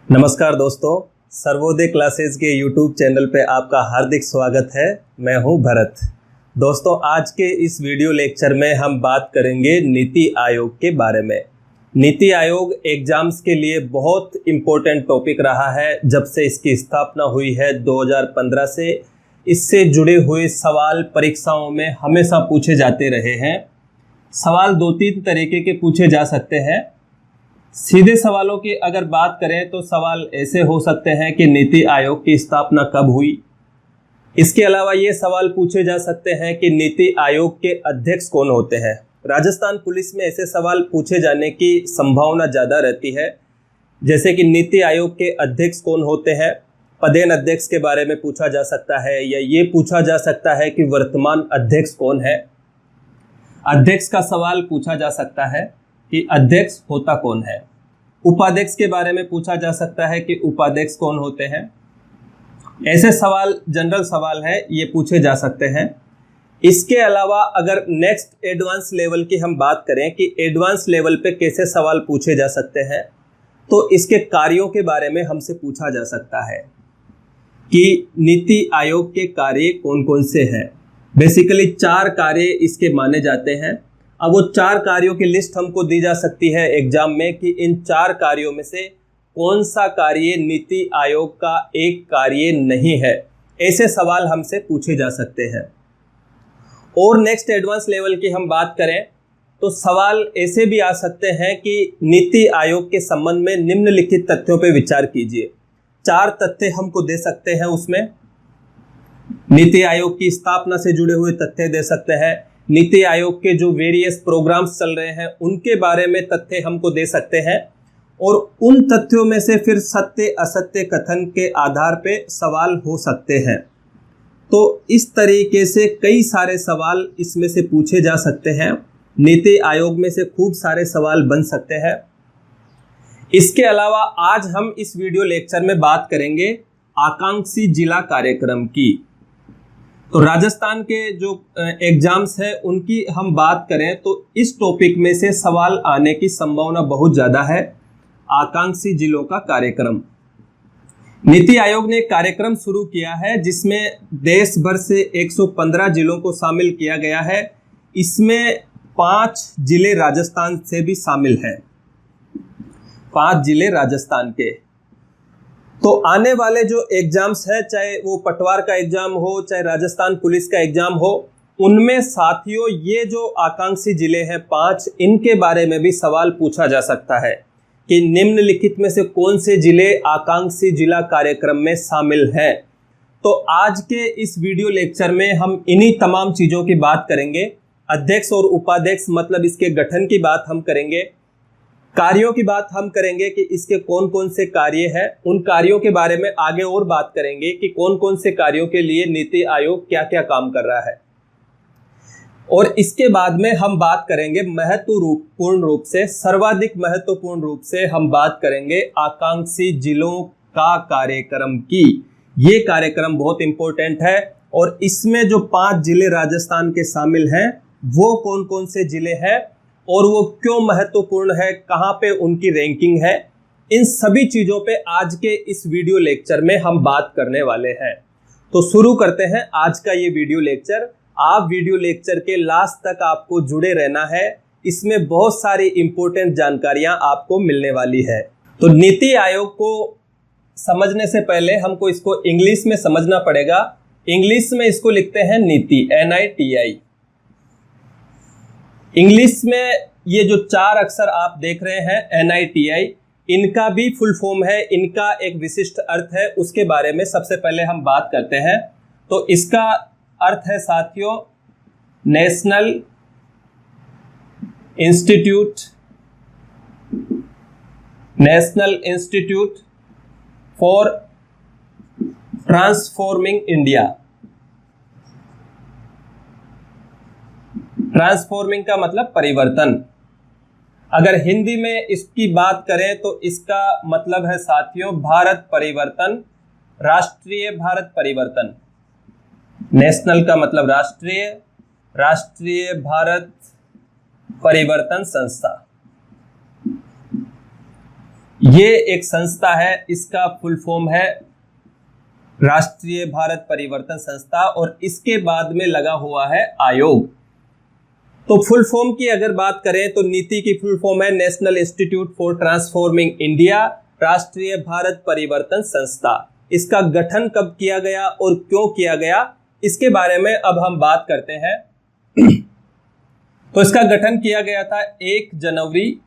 नमस्कार दोस्तों, सर्वोदय क्लासेस के YouTube चैनल पे आपका हार्दिक स्वागत है। मैं हूं भरत। दोस्तों, आज के इस वीडियो लेक्चर में हम बात करेंगे नीति आयोग के बारे में। नीति आयोग एग्जाम्स के लिए बहुत इम्पोर्टेंट टॉपिक रहा है। जब से इसकी स्थापना हुई है 2015 से, इससे जुड़े हुए सवाल परीक्षाओं में हमेशा पूछे जाते रहे हैं। सवाल दो तीन तरीके के पूछे जा सकते हैं। सीधे सवालों की अगर बात करें तो सवाल ऐसे हो सकते हैं कि नीति आयोग की स्थापना कब हुई। इसके अलावा ये सवाल पूछे जा सकते हैं कि नीति आयोग के अध्यक्ष कौन होते हैं। राजस्थान पुलिस में ऐसे सवाल पूछे जाने की संभावना ज़्यादा रहती है, जैसे कि नीति आयोग के अध्यक्ष कौन होते हैं, पदेन अध्यक्ष के बारे में पूछा जा सकता है, या ये पूछा जा सकता है कि वर्तमान अध्यक्ष कौन है। अध्यक्ष का सवाल पूछा जा सकता है कि अध्यक्ष होता कौन है। उपाध्यक्ष के बारे में पूछा जा सकता है कि उपाध्यक्ष कौन होते हैं। ऐसे सवाल जनरल सवाल है, ये पूछे जा सकते हैं। इसके अलावा अगर नेक्स्ट एडवांस लेवल की हम बात करें कि एडवांस लेवल पे कैसे सवाल पूछे जा सकते हैं, तो इसके कार्यों के बारे में हमसे पूछा जा सकता है कि नीति आयोग के कार्य कौन कौन से हैं। बेसिकली 4 कार्य इसके माने जाते हैं। अब वो 4 कार्यों की लिस्ट हमको दी जा सकती है एग्जाम में कि इन 4 कार्यों में से कौन सा कार्य नीति आयोग का एक कार्य नहीं है। ऐसे सवाल हमसे पूछे जा सकते हैं। और नेक्स्ट एडवांस लेवल की हम बात करें तो सवाल ऐसे भी आ सकते हैं कि नीति आयोग के संबंध में निम्नलिखित तथ्यों पर विचार कीजिए। 4 तथ्य हमको दे सकते हैं। उसमें नीति आयोग की स्थापना से जुड़े हुए तथ्य दे सकते हैं, नीति आयोग के जो वेरियस प्रोग्राम्स चल रहे हैं उनके बारे में तथ्य हमको दे सकते हैं, और उन तथ्यों में से फिर सत्य असत्य कथन के आधार पे सवाल हो सकते हैं। तो इस तरीके से कई सारे सवाल इसमें से पूछे जा सकते हैं। नीति आयोग में से खूब सारे सवाल बन सकते हैं। इसके अलावा आज हम इस वीडियो लेक्चर में बात करेंगे आकांक्षी जिला कार्यक्रम की। तो राजस्थान के जो एग्जाम्स हैं उनकी हम बात करें तो इस टॉपिक में से सवाल आने की संभावना बहुत ज़्यादा है। आकांक्षी जिलों का कार्यक्रम, नीति आयोग ने कार्यक्रम शुरू किया है जिसमें देश भर से 115 जिलों को शामिल किया गया है। इसमें 5 जिले राजस्थान से भी शामिल हैं। 5 जिले राजस्थान के। तो आने वाले जो एग्जाम्स है, चाहे वो पटवार का एग्जाम हो, चाहे राजस्थान पुलिस का एग्जाम हो, उनमें साथियों ये जो आकांक्षी जिले हैं 5, इनके बारे में भी सवाल पूछा जा सकता है कि निम्नलिखित में से कौन से जिले आकांक्षी जिला कार्यक्रम में शामिल हैं। तो आज के इस वीडियो लेक्चर में हम इन्हीं तमाम चीज़ों की बात करेंगे। अध्यक्ष और उपाध्यक्ष मतलब इसके गठन की बात हम करेंगे, कार्यों की बात हम करेंगे कि इसके कौन कौन से कार्य हैं, उन कार्यों के बारे में आगे और बात करेंगे कि कौन कौन से कार्यों के लिए नीति आयोग क्या क्या काम कर रहा है। और इसके बाद में हम बात करेंगे महत्वपूर्ण रूप से, सर्वाधिक महत्वपूर्ण रूप से हम बात करेंगे आकांक्षी जिलों का कार्यक्रम की। ये कार्यक्रम बहुत इंपॉर्टेंट है और इसमें जो 5 जिले राजस्थान के शामिल हैं वो कौन कौन से जिले हैं और वो क्यों महत्वपूर्ण है, कहाँ पे उनकी रैंकिंग है, इन सभी चीज़ों पे आज के इस वीडियो लेक्चर में हम बात करने वाले हैं। तो शुरू करते हैं आज का ये वीडियो लेक्चर। आप वीडियो लेक्चर के लास्ट तक आपको जुड़े रहना है। इसमें बहुत सारी इंपॉर्टेंट जानकारियाँ आपको मिलने वाली है। तो नीति आयोग को समझने से पहले हमको इसको इंग्लिश में समझना पड़ेगा। इंग्लिश में इसको लिखते हैं नीति, NITI। इंग्लिश में ये जो 4 अक्षर आप देख रहे हैं NITI, इनका भी फुल फॉर्म है, इनका एक विशिष्ट अर्थ है, उसके बारे में सबसे पहले हम बात करते हैं। तो इसका अर्थ है साथियों, national institute for transforming India. Transforming का मतलब परिवर्तन। अगर हिंदी में इसकी बात करें तो इसका मतलब है साथियों भारत परिवर्तन, राष्ट्रीय भारत परिवर्तन। नेशनल का मतलब राष्ट्रीय, राष्ट्रीय भारत परिवर्तन संस्था। ये एक संस्था है, इसका फुल फॉर्म है राष्ट्रीय भारत परिवर्तन संस्था, और इसके बाद में लगा हुआ है आयोग। तो फुल फॉर्म की अगर बात करें तो नीति की फुल फॉर्म है national institute for transforming India, राष्ट्रीय भारत परिवर्तन संस्था। इसका गठन कब किया गया और क्यों किया गया, इसके बारे में अब हम बात करते हैं। तो इसका गठन किया गया था 1 जनवरी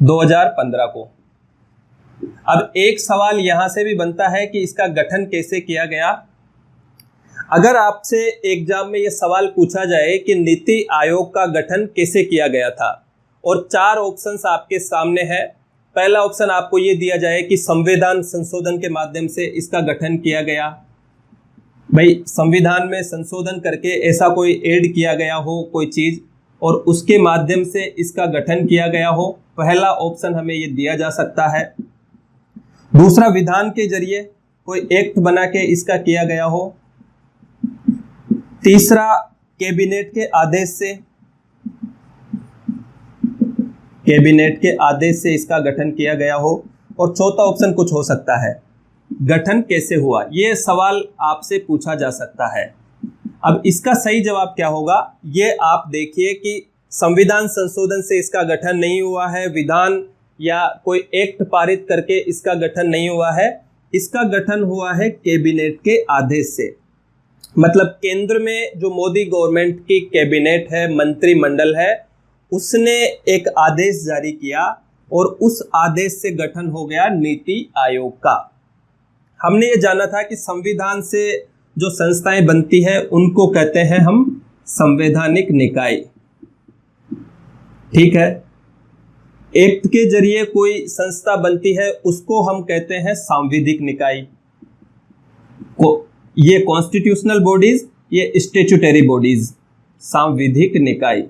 2015 को। अब एक सवाल यहां से भी बनता है कि इसका गठन कैसे किया गया। अगर आपसे एग्जाम में यह सवाल पूछा जाए कि नीति आयोग का गठन कैसे किया गया था, और 4 ऑप्शंस आपके सामने है। पहला ऑप्शन आपको यह दिया जाए कि संविधान संशोधन के माध्यम से इसका गठन किया गया। भाई संविधान में संशोधन करके ऐसा कोई ऐड किया गया हो कोई चीज, और उसके माध्यम से इसका गठन किया गया हो, पहला ऑप्शन हमें यह दिया जा सकता है। दूसरा, विधान के जरिए कोई एक्ट बना के इसका किया गया हो। तीसरा, कैबिनेट के आदेश से इसका गठन किया गया हो। और चौथा ऑप्शन कुछ हो सकता है, गठन कैसे हुआ, यह सवाल आपसे पूछा जा सकता है। अब इसका सही जवाब क्या होगा, ये आप देखिए कि संविधान संशोधन से इसका गठन नहीं हुआ है, विधान या कोई एक्ट पारित करके इसका गठन नहीं हुआ है। इसका गठन हुआ है कैबिनेट के आदेश से। मतलब केंद्र में जो मोदी गवर्नमेंट की कैबिनेट है, मंत्रिमंडल है, उसने एक आदेश जारी किया और उस आदेश से गठन हो गया नीति आयोग का। हमने ये जाना था कि संविधान से जो संस्थाएं बनती है उनको कहते हैं हम संवैधानिक निकाय। ठीक है, एक्ट के जरिए कोई संस्था बनती है उसको हम कहते हैं सांविधिक निकाय। ये कॉन्स्टिट्यूशनल बॉडीज, ये स्टैट्यूटरी बॉडीज, सांविधिक निकाय।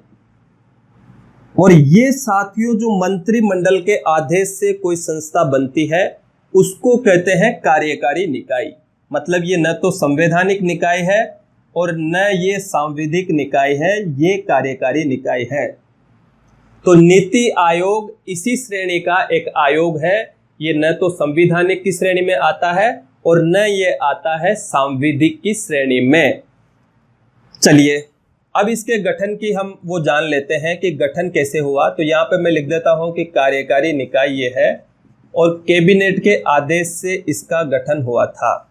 और ये साथियों जो मंत्रिमंडल के आदेश से कोई संस्था बनती है उसको कहते हैं कार्यकारी निकाय। मतलब ये न तो संवैधानिक निकाय है और न ये सांविधिक निकाय है, ये कार्यकारी निकाय है। तो नीति आयोग इसी श्रेणी का एक आयोग है। ये न तो संवैधानिक की श्रेणी में आता है और न ये आता है सांविधिक की श्रेणी में। चलिए अब इसके गठन की हम वो जान लेते हैं कि गठन कैसे हुआ। तो यहाँ पे मैं लिख देता हूं कि कार्यकारी निकाय ये है और कैबिनेट के आदेश से इसका गठन हुआ था।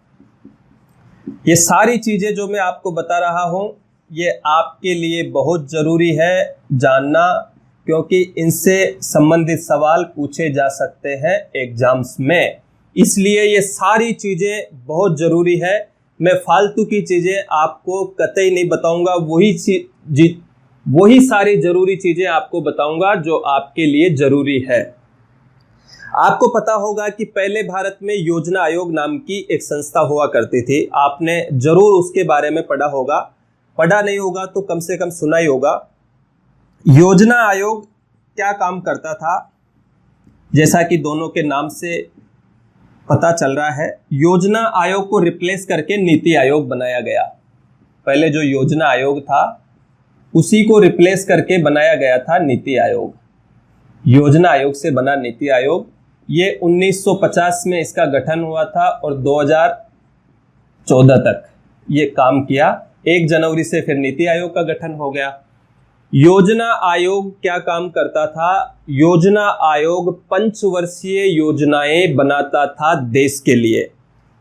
ये सारी चीजें जो मैं आपको बता रहा हूं ये आपके लिए बहुत जरूरी है जानना, क्योंकि इनसे संबंधित सवाल पूछे जा सकते हैं एग्जाम्स में। इसलिए ये सारी चीजें बहुत जरूरी है। मैं फालतू की चीजें आपको कतई नहीं बताऊंगा, वही सारी जरूरी चीजें आपको बताऊंगा जो आपके लिए जरूरी है। आपको पता होगा कि पहले भारत में योजना आयोग नाम की एक संस्था हुआ करती थी। आपने जरूर उसके बारे में पढ़ा होगा, पढ़ा नहीं होगा तो कम से कम सुना ही होगा। योजना आयोग क्या काम करता था, जैसा कि दोनों के नाम से पता चल रहा है, योजना आयोग को रिप्लेस करके नीति आयोग बनाया गया। पहले जो योजना आयोग था उसी को रिप्लेस करके बनाया गया था नीति आयोग। योजना आयोग से बना नीति आयोग। ये 1950 में इसका गठन हुआ था और 2014 तक ये काम किया। 1 जनवरी से फिर नीति आयोग का गठन हो गया। योजना आयोग क्या काम करता था? योजना आयोग पंचवर्षीय योजनाएं बनाता था देश के लिए।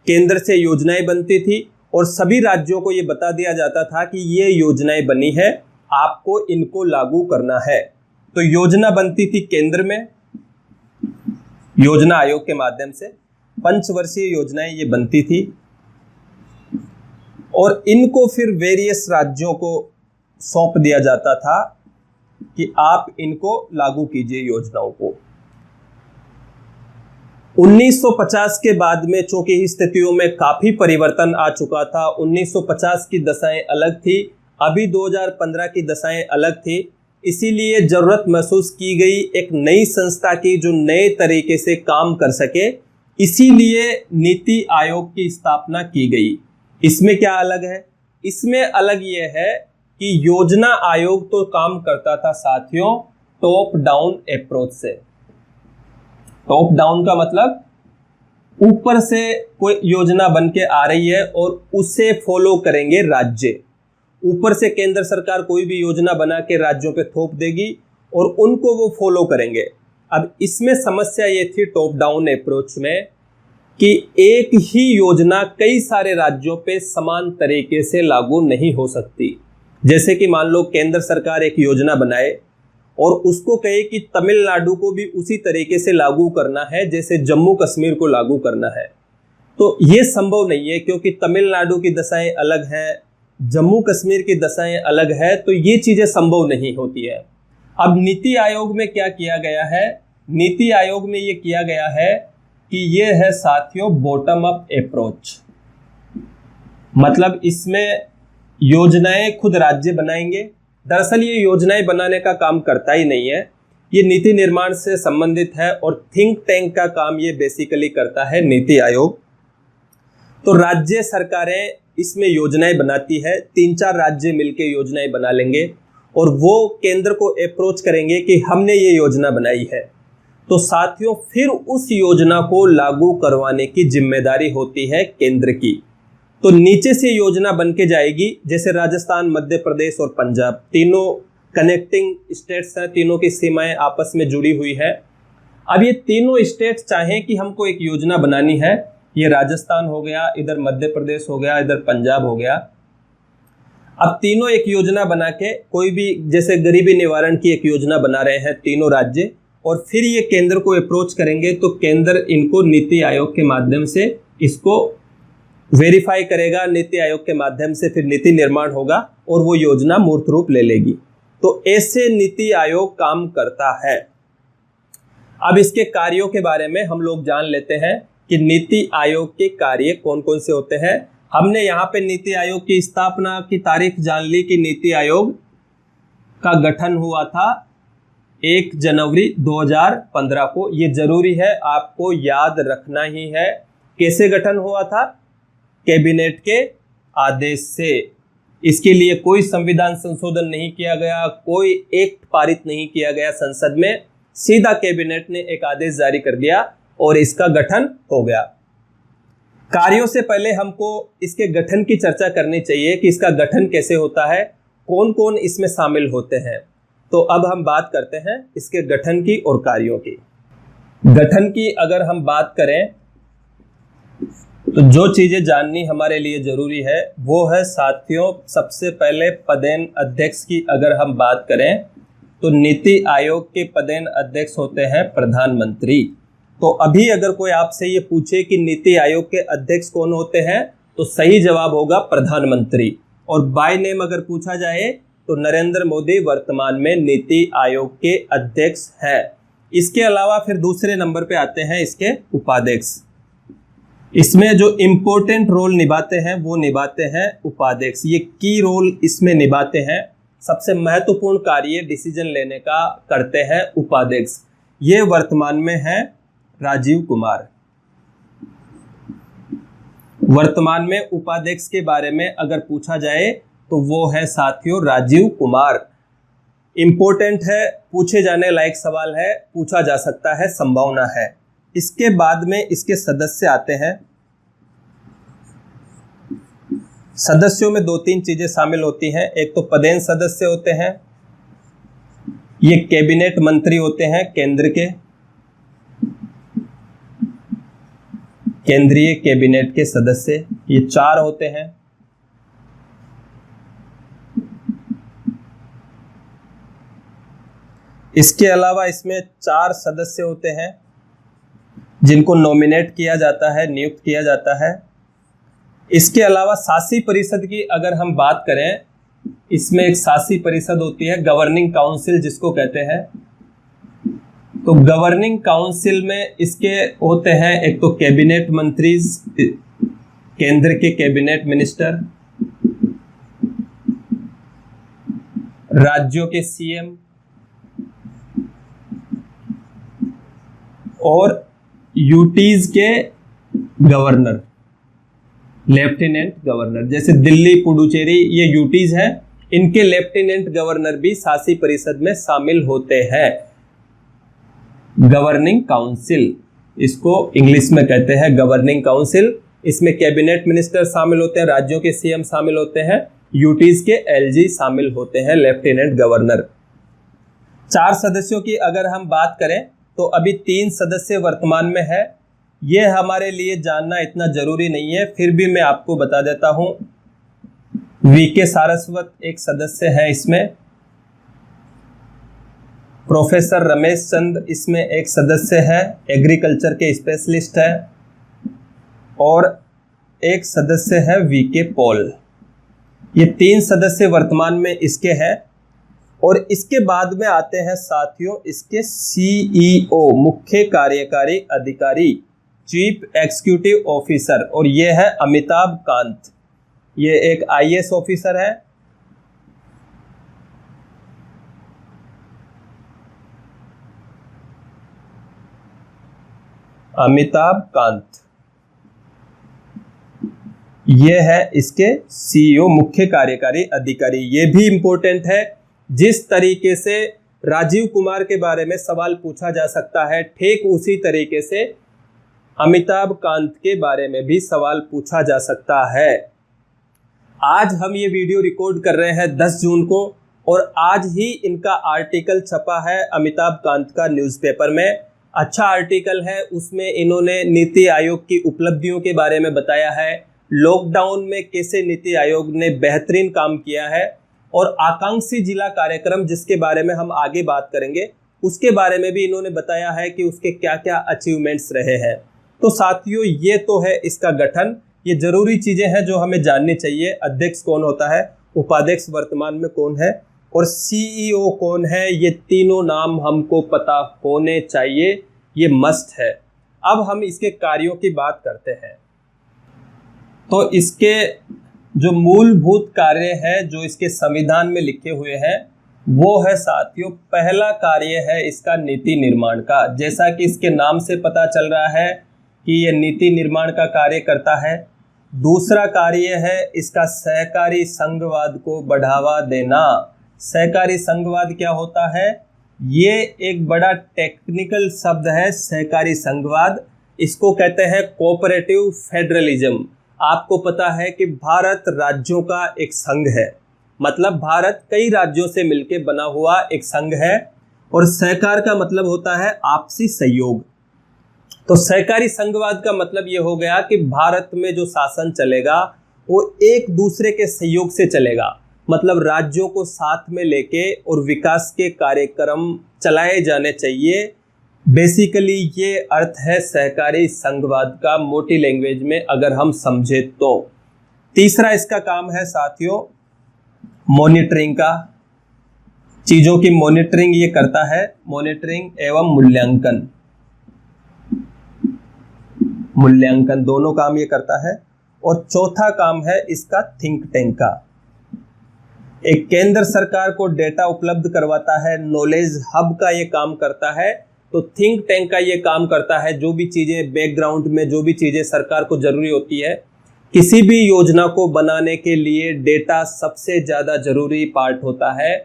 केंद्र से योजनाएं बनती थी और सभी राज्यों को ये बता दिया जाता था कि ये योजनाएं बनी है, आपको इनको लागू करना है। तो योजना बनती थी केंद्र में, योजना आयोग के माध्यम से पंचवर्षीय योजनाएं ये बनती थी और इनको फिर वेरियस राज्यों को सौंप दिया जाता था कि आप इनको लागू कीजिए योजनाओं को। 1950 के बाद में चूंकि स्थितियों में काफी परिवर्तन आ चुका था। 1950 की दशाएं अलग थी, अभी 2015 की दशाएं अलग थी। इसीलिए जरूरत महसूस की गई एक नई संस्था की जो नए तरीके से काम कर सके। इसीलिए नीति आयोग की स्थापना की गई। इसमें क्या अलग है? इसमें अलग ये है कि योजना आयोग तो काम करता था साथियों टॉप डाउन अप्रोच से। टॉप डाउन का मतलब ऊपर से कोई योजना बन के आ रही है और उसे फॉलो करेंगे राज्य। ऊपर से केंद्र सरकार कोई भी योजना बना के राज्यों पे थोप देगी और उनको वो फॉलो करेंगे। अब इसमें समस्या ये थी टॉप डाउन अप्रोच में कि एक ही योजना कई सारे राज्यों पे समान तरीके से लागू नहीं हो सकती। जैसे कि मान लो केंद्र सरकार एक योजना बनाए और उसको कहे कि तमिलनाडु को भी उसी तरीके से लागू करना है जैसे जम्मू कश्मीर को लागू करना है, तो ये संभव नहीं है, क्योंकि तमिलनाडु की दशाएं अलग हैं, जम्मू कश्मीर की दशाएं अलग है, तो ये चीजें संभव नहीं होती है। अब नीति आयोग में क्या किया गया है? नीति आयोग में ये किया गया है कि ये है साथियों बॉटम अप अप्रोच। मतलब इसमें योजनाएं खुद राज्य बनाएंगे। दरअसल ये योजनाएं बनाने का काम करता ही नहीं है, ये नीति निर्माण से संबंधित है और थिंक टैंक का काम ये बेसिकली करता है नीति आयोग। तो राज्य सरकारें इसमें योजनाएं बनाती है, 3-4 राज्य मिलकर योजनाएं बना लेंगे और वो केंद्र को अप्रोच करेंगे कि हमने ये योजना बनाई है। तो साथियों फिर उस योजना को लागू करवाने की जिम्मेदारी होती है केंद्र की। तो नीचे से योजना बन के जाएगी, जैसे राजस्थान, मध्य प्रदेश और पंजाब तीनों कनेक्टिंग स्टेट्स हैं, तीनों की सीमाएं आपस में जुड़ी हुई है। अब ये तीनों स्टेट्स चाहें कि हमको एक योजना बनानी है, ये राजस्थान हो गया, इधर मध्य प्रदेश हो गया, इधर पंजाब हो गया। अब तीनों एक योजना बना के कोई भी, जैसे गरीबी निवारण की एक योजना बना रहे हैं तीनों राज्य, और फिर ये केंद्र को अप्रोच करेंगे तो केंद्र इनको नीति आयोग के माध्यम से इसको वेरीफाई करेगा, नीति आयोग के माध्यम से फिर नीति निर्माण होगा और वो योजना मूर्त रूप ले लेगी। तो ऐसे नीति आयोग काम करता है। अब इसके कार्यों के बारे में हम लोग जान लेते हैं कि नीति आयोग के कार्य कौन कौन से होते हैं। हमने यहाँ पे नीति आयोग की स्थापना की तारीख जान ली कि नीति आयोग का गठन हुआ था 1 जनवरी 2015 को। ये जरूरी है, आपको याद रखना ही है। कैसे गठन हुआ था? कैबिनेट के आदेश से। इसके लिए कोई संविधान संशोधन नहीं किया गया, कोई एक्ट पारित नहीं किया गया संसद में, सीधा कैबिनेट ने एक आदेश जारी कर दिया और इसका गठन हो गया। कार्यों से पहले हमको इसके गठन की चर्चा करनी चाहिए कि इसका गठन कैसे होता है, कौन कौन इसमें शामिल होते हैं। तो अब हम बात करते हैं इसके गठन की और कार्यों की। गठन की अगर हम बात करें तो जो चीजें जाननी हमारे लिए जरूरी है वो है साथियों, सबसे पहले पदेन अध्यक्ष की अगर हम बात करें तो नीति आयोग के पदेन अध्यक्ष होते हैं प्रधानमंत्री। तो अभी अगर कोई आपसे ये पूछे कि नीति आयोग के अध्यक्ष कौन होते हैं तो सही जवाब होगा प्रधानमंत्री। और बाय नेम अगर पूछा जाए तो नरेंद्र मोदी वर्तमान में नीति आयोग के अध्यक्ष हैं। इसके अलावा फिर दूसरे नंबर पे आते हैं इसके उपाध्यक्ष। इसमें जो इम्पोर्टेंट रोल निभाते हैं वो निभाते हैं उपाध्यक्ष। ये की रोल इसमें निभाते हैं, सबसे महत्वपूर्ण कार्य डिसीजन लेने का करते हैं उपाध्यक्ष। ये वर्तमान में है राजीव कुमार। वर्तमान में उपाध्यक्ष के बारे में अगर पूछा जाए तो वो है साथियों राजीव कुमार। इंपॉर्टेंट है, पूछे जाने लायक सवाल है, पूछा जा सकता है, संभावना है। इसके बाद में इसके सदस्य आते हैं। सदस्यों में 2-3 चीजें शामिल होती हैं। एक तो पदेन सदस्य होते हैं, ये कैबिनेट मंत्री होते हैं केंद्र के, केंद्रीय कैबिनेट के सदस्य, ये 4 होते हैं। इसके अलावा इसमें 4 सदस्य होते हैं जिनको नॉमिनेट किया जाता है, नियुक्त किया जाता है। इसके अलावा शासी परिषद की अगर हम बात करें, इसमें एक शासी परिषद होती है, गवर्निंग काउंसिल जिसको कहते हैं। तो गवर्निंग काउंसिल में इसके होते हैं एक तो कैबिनेट मंत्री, केंद्र के कैबिनेट मिनिस्टर, राज्यों के सीएम और यूटीज के गवर्नर, लेफ्टिनेंट गवर्नर। जैसे दिल्ली, पुडुचेरी ये यूटीज हैं, इनके लेफ्टिनेंट गवर्नर भी शासी परिषद में शामिल होते हैं। गवर्निंग काउंसिल, इसको इंग्लिश में कहते हैं गवर्निंग काउंसिल। इसमें कैबिनेट मिनिस्टर शामिल होते हैं, राज्यों के सीएम शामिल होते हैं, यूटीज के एलजी शामिल होते हैं, लेफ्टिनेंट गवर्नर। 4 सदस्यों की अगर हम बात करें तो अभी 3 सदस्य वर्तमान में है। ये हमारे लिए जानना इतना जरूरी नहीं है, फिर भी मैं आपको बता देता हूं। वीके सारस्वत एक सदस्य है इसमें, प्रोफेसर रमेश चंद इसमें एक सदस्य है, एग्रीकल्चर के स्पेशलिस्ट है, और एक सदस्य है वीके पॉल। ये 3 सदस्य वर्तमान में इसके हैं। और इसके बाद में आते हैं साथियों इसके सीईओ, मुख्य कार्यकारी अधिकारी, चीफ एग्जीक्यूटिव ऑफिसर, और ये है अमिताभ कांत। ये एक आईएएस ऑफिसर है। अमिताभ कांत ये है इसके सीईओ, मुख्य कार्यकारी अधिकारी। ये भी इंपॉर्टेंट है। जिस तरीके से राजीव कुमार के बारे में सवाल पूछा जा सकता है, ठीक उसी तरीके से अमिताभ कांत के बारे में भी सवाल पूछा जा सकता है। आज हम ये वीडियो रिकॉर्ड कर रहे हैं 10 जून को, और आज ही इनका आर्टिकल छपा है अमिताभ कांत का न्यूज़पेपर में। अच्छा आर्टिकल है, उसमें इन्होंने नीति आयोग की उपलब्धियों के बारे में बताया है, लॉकडाउन में कैसे नीति आयोग ने बेहतरीन काम किया है, और आकांक्षी जिला कार्यक्रम जिसके बारे में हम आगे बात करेंगे उसके बारे में भी इन्होंने बताया है कि उसके क्या क्या अचीवमेंट्स रहे हैं। तो साथियों ये तो है इसका गठन, ये जरूरी चीजें हैं जो हमें जाननी चाहिए। अध्यक्ष कौन होता है, उपाध्यक्ष वर्तमान में कौन है, और सीईओ कौन है, ये तीनों नाम हमको पता होने चाहिए, ये मस्ट है। अब हम इसके कार्यों की बात करते हैं। तो इसके जो मूलभूत कार्य है जो इसके संविधान में लिखे हुए हैं वो है साथियों, पहला कार्य है इसका नीति निर्माण का। जैसा कि इसके नाम से पता चल रहा है कि ये नीति निर्माण का कार्य करता है। दूसरा कार्य है इसका सहकारी संघवाद को बढ़ावा देना। सहकारी संघवाद क्या होता है? ये एक बड़ा टेक्निकल शब्द है सहकारी संघवाद। इसको कहते हैं कोऑपरेटिव फेडरलिज्म। आपको पता है कि भारत राज्यों का एक संघ है, मतलब भारत कई राज्यों से मिलकर बना हुआ एक संघ है, और सहकार का मतलब होता है आपसी सहयोग। तो सहकारी संघवाद का मतलब ये हो गया कि भारत में जो शासन चलेगा वो एक दूसरे के सहयोग से चलेगा, मतलब राज्यों को साथ में लेके और विकास के कार्यक्रम चलाए जाने चाहिए। बेसिकली ये अर्थ है सहकारी संघवाद का, मोटी लैंग्वेज में अगर हम समझे तो। तीसरा इसका काम है साथियों मॉनिटरिंग का, चीजों की मॉनिटरिंग ये करता है, मॉनिटरिंग एवं मूल्यांकन, मूल्यांकन दोनों काम ये करता है। और चौथा काम है इसका थिंक टैंक का, एक केंद्र सरकार को डेटा उपलब्ध करवाता है, नॉलेज हब का ये काम करता है। तो थिंक टैंक का ये काम करता है, जो भी चीजें बैकग्राउंड में जो भी चीजें सरकार को जरूरी होती है, किसी भी योजना को बनाने के लिए डेटा सबसे ज्यादा जरूरी पार्ट होता है।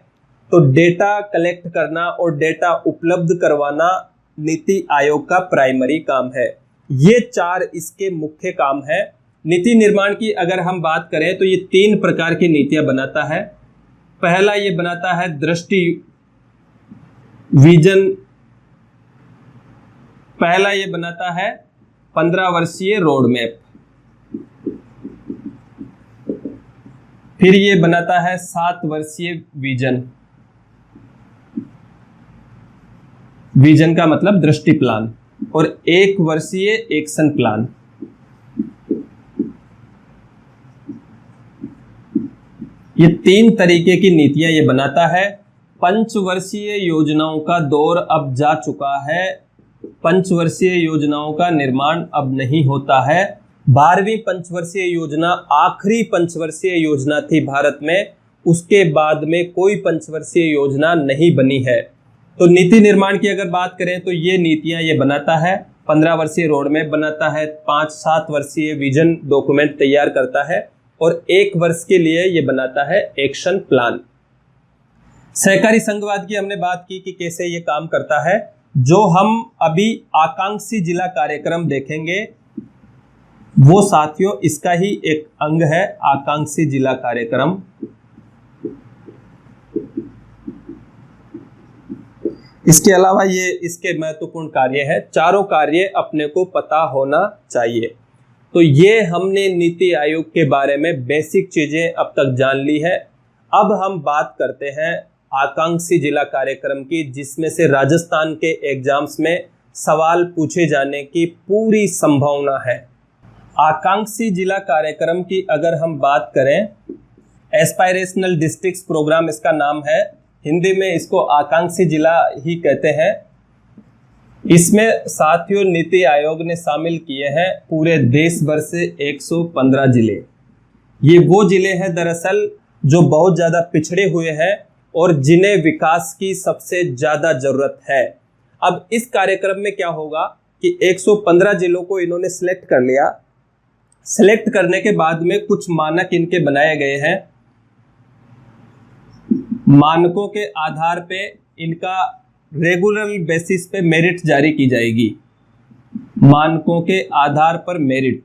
तो डेटा कलेक्ट करना और डेटा उपलब्ध करवाना नीति आयोग का प्राइमरी काम है। ये 4 इसके मुख्य काम है। नीति निर्माण की अगर हम बात करें तो ये 3 प्रकार की नीतियां बनाता है। पहला ये बनाता है दृष्टि विजन, पहला ये बनाता है 15 वर्षीय रोड मैप, फिर ये बनाता है 7 वर्षीय विजन, विजन का मतलब दृष्टि प्लान, और 1 वर्षीय एक्शन प्लान। ये 3 तरीके की नीतियां ये बनाता है। पंचवर्षीय योजनाओं का दौर अब जा चुका है, पंचवर्षीय योजनाओं का निर्माण अब नहीं होता है। 12वीं पंचवर्षीय योजना आखिरी पंचवर्षीय योजना थी भारत में, उसके बाद में कोई पंचवर्षीय योजना नहीं बनी है। तो नीति निर्माण की अगर बात करें तो ये नीतियां ये बनाता है, 15 वर्षीय रोड मैप बनाता है, 5-7 वर्षीय विजन डॉक्यूमेंट तैयार करता है, और 1 वर्ष के लिए ये बनाता है एक्शन प्लान। सहकारी संघवाद की हमने बात की कि कैसे ये काम करता है। जो हम अभी आकांक्षी जिला कार्यक्रम देखेंगे वो साथियों इसका ही एक अंग है, आकांक्षी जिला कार्यक्रम। इसके अलावा ये इसके महत्वपूर्ण कार्य है, चारों कार्य अपने को पता होना चाहिए। तो ये हमने नीति आयोग के बारे में बेसिक चीजें अब तक जान ली है। अब हम बात करते हैं आकांक्षी जिला कार्यक्रम की, जिसमें से राजस्थान के एग्जाम्स में सवाल पूछे जाने की पूरी संभावना है। आकांक्षी जिला कार्यक्रम की अगर हम बात करें, एस्पायरेशनल डिस्ट्रिक्ट्स प्रोग्राम इसका नाम है, हिंदी में इसको आकांक्षी जिला ही कहते हैं। इसमें साथियों नीति आयोग ने शामिल किए हैं पूरे देश भर से 115 जिले। ये वो जिले हैं दरअसल जो बहुत ज़्यादा पिछड़े हुए हैं और जिन्हें विकास की सबसे ज़्यादा ज़रूरत है। अब इस कार्यक्रम में क्या होगा कि 115 जिलों को इन्होंने सिलेक्ट कर लिया। सिलेक्ट करने के बाद में कुछ मानक इनके बनाए गए हैं। मानकों के आधार पे इनका रेगुलर बेसिस पे मेरिट जारी की जाएगी। मानकों के आधार पर मेरिट।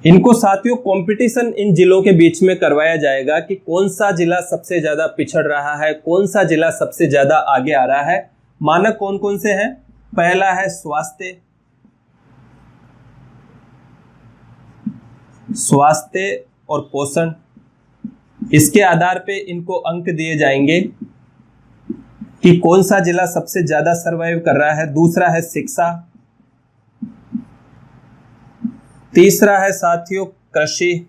इनको साथियों कंपटीशन इन जिलों के बीच में करवाया जाएगा कि कौन सा जिला सबसे ज्यादा पिछड़ रहा है, कौन सा जिला सबसे ज्यादा आगे आ रहा है। मानक कौन कौन से हैं? पहला है स्वास्थ्य और पोषण। इसके आधार पे इनको अंक दिए जाएंगे कि कौन सा जिला सबसे ज्यादा सरवाइव कर रहा है। दूसरा है शिक्षा। तीसरा है साथियों कृषि।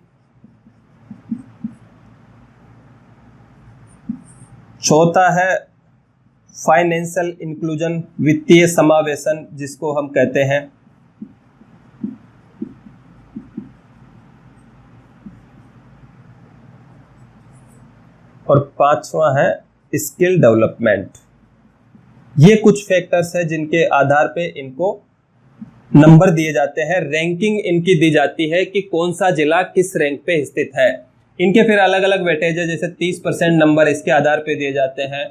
चौथा है फाइनेंशियल इंक्लूजन, वित्तीय समावेशन जिसको हम कहते हैं। और पांचवा है स्किल डेवलपमेंट। ये कुछ फैक्टर्स हैं जिनके आधार पे इनको नंबर दिए जाते हैं। रैंकिंग इनकी दी जाती है कि कौन सा जिला किस रैंक पे स्थित है। इनके फिर अलग अलग वेटेज है, जैसे 30% नंबर इसके आधार पे दिए जाते हैं,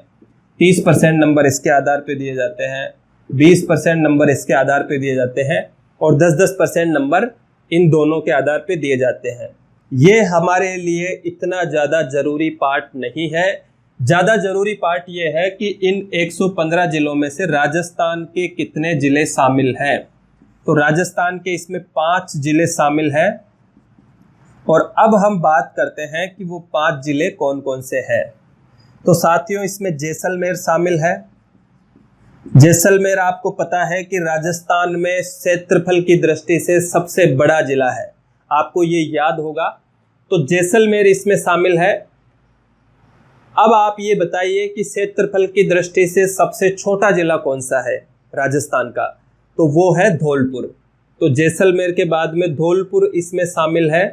30% नंबर इसके आधार पे दिए जाते हैं, 20% नंबर इसके आधार पे दिए जाते हैं और 10% नंबर इन दोनों के आधार पे दिए जाते हैं। ये हमारे लिए इतना ज़्यादा ज़रूरी पार्ट नहीं है। ज़्यादा ज़रूरी पार्ट ये है कि इन 115 जिलों में से राजस्थान के कितने जिले शामिल हैं। तो राजस्थान के इसमें 5 जिले शामिल हैं। और अब हम बात करते हैं कि वो 5 जिले कौन कौन से हैं। तो साथियों इसमें जैसलमेर शामिल है। जैसलमेर आपको पता है कि राजस्थान में क्षेत्रफल की दृष्टि से सबसे बड़ा जिला है, आपको ये याद होगा। तो जैसलमेर इसमें शामिल है। अब आप ये बताइए कि क्षेत्रफल की दृष्टि से सबसे छोटा जिला कौन सा है राजस्थान का? तो वो है धौलपुर। तो जैसलमेर के बाद में धौलपुर इसमें शामिल है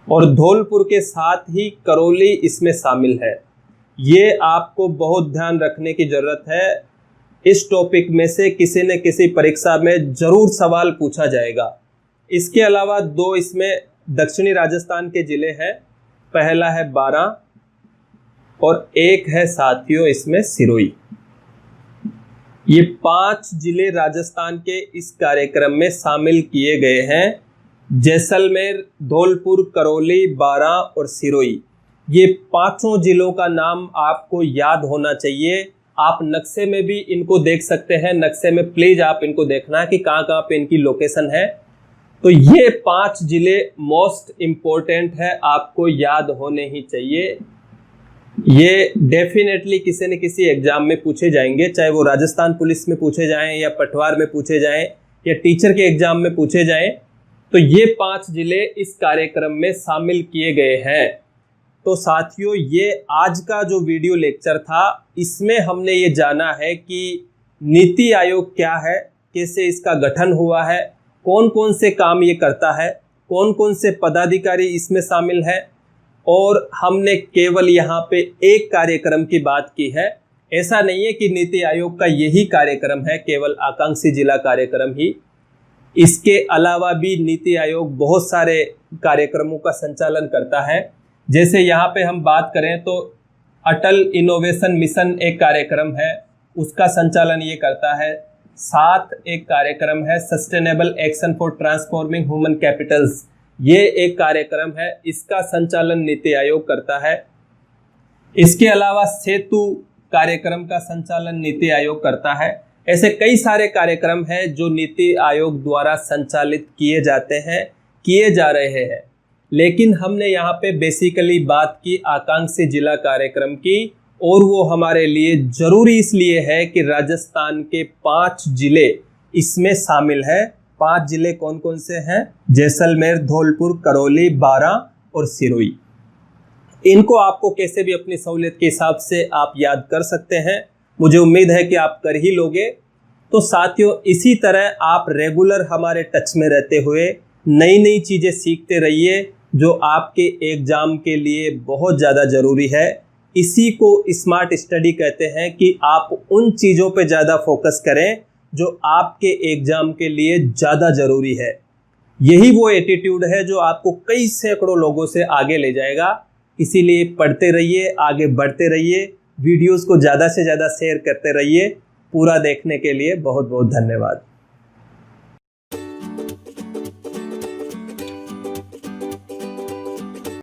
और धौलपुर के साथ ही करौली इसमें शामिल है। ये आपको बहुत ध्यान रखने की जरूरत है। इस टॉपिक में से किसी न किसी परीक्षा में जरूर सवाल पूछा जाएगा। इसके अलावा 2 इसमें दक्षिणी राजस्थान के जिले हैं। पहला है बारां और एक है साथियों इसमें सिरोही। ये 5 जिले राजस्थान के इस कार्यक्रम में शामिल किए गए हैं। जैसलमेर, धौलपुर, करौली, बारां और सिरोही। ये 5 जिलों का नाम आपको याद होना चाहिए। आप नक्शे में भी इनको देख सकते हैं। नक्शे में प्लीज आप इनको देखना कि कहाँ कहाँ पे इनकी लोकेशन है। तो ये 5 जिले मोस्ट इम्पोर्टेंट है, आपको याद होने ही चाहिए। ये डेफिनेटली किसी न किसी एग्जाम में पूछे जाएंगे, चाहे वो राजस्थान पुलिस में पूछे जाएं या पटवार में पूछे जाएं या टीचर के एग्जाम में पूछे जाएं। तो ये 5 जिले इस कार्यक्रम में शामिल किए गए हैं। तो साथियों ये आज का जो वीडियो लेक्चर था, इसमें हमने ये जाना है कि नीति आयोग क्या है, कैसे इसका गठन हुआ है, कौन कौन से काम ये करता है, कौन कौन से पदाधिकारी इसमें शामिल है। और हमने केवल यहाँ पे एक कार्यक्रम की बात की है। ऐसा नहीं है कि नीति आयोग का यही कार्यक्रम है, केवल आकांक्षी जिला कार्यक्रम ही। इसके अलावा भी नीति आयोग बहुत सारे कार्यक्रमों का संचालन करता है। जैसे यहाँ पे हम बात करें तो अटल इनोवेशन मिशन एक कार्यक्रम है, उसका संचालन ये करता है। साथ एक कार्यक्रम है sustainable action for transforming human Capitals, ये एक कार्यक्रम है, इसका संचालन नीति आयोग करता है। इसके अलावा सेतु कार्यक्रम का संचालन नीति आयोग करता है। ऐसे कई सारे कार्यक्रम हैं जो नीति आयोग द्वारा संचालित किए जाते हैं, किए जा रहे हैं। लेकिन हमने यहाँ पे बेसिकली बात की आकांक्षी जिला कार्यक्रम की, और वो हमारे लिए जरूरी इसलिए है कि राजस्थान के 5 जिले इसमें शामिल है। 5 जिले कौन कौन से हैं? जैसलमेर, धौलपुर, करौली, बारां और सिरोही। इनको आपको कैसे भी अपनी सहूलियत के हिसाब से आप याद कर सकते हैं। मुझे उम्मीद है कि आप कर ही लोगे। तो साथियों, इसी तरह आप रेगुलर हमारे टच में रहते हुए नई नई चीज़ें सीखते रहिए जो आपके एग्जाम के लिए बहुत ज़्यादा ज़रूरी है। इसी को स्मार्ट स्टडी कहते हैं कि आप उन चीज़ों पे ज़्यादा फोकस करें जो आपके एग्जाम के लिए ज़्यादा ज़रूरी है। यही वो एटीट्यूड है जो आपको कई सैकड़ों लोगों से आगे ले जाएगा। इसीलिए पढ़ते रहिए, आगे बढ़ते रहिए, वीडियोस को ज़्यादा से ज़्यादा शेयर करते रहिए। पूरा देखने के लिए बहुत बहुत धन्यवाद।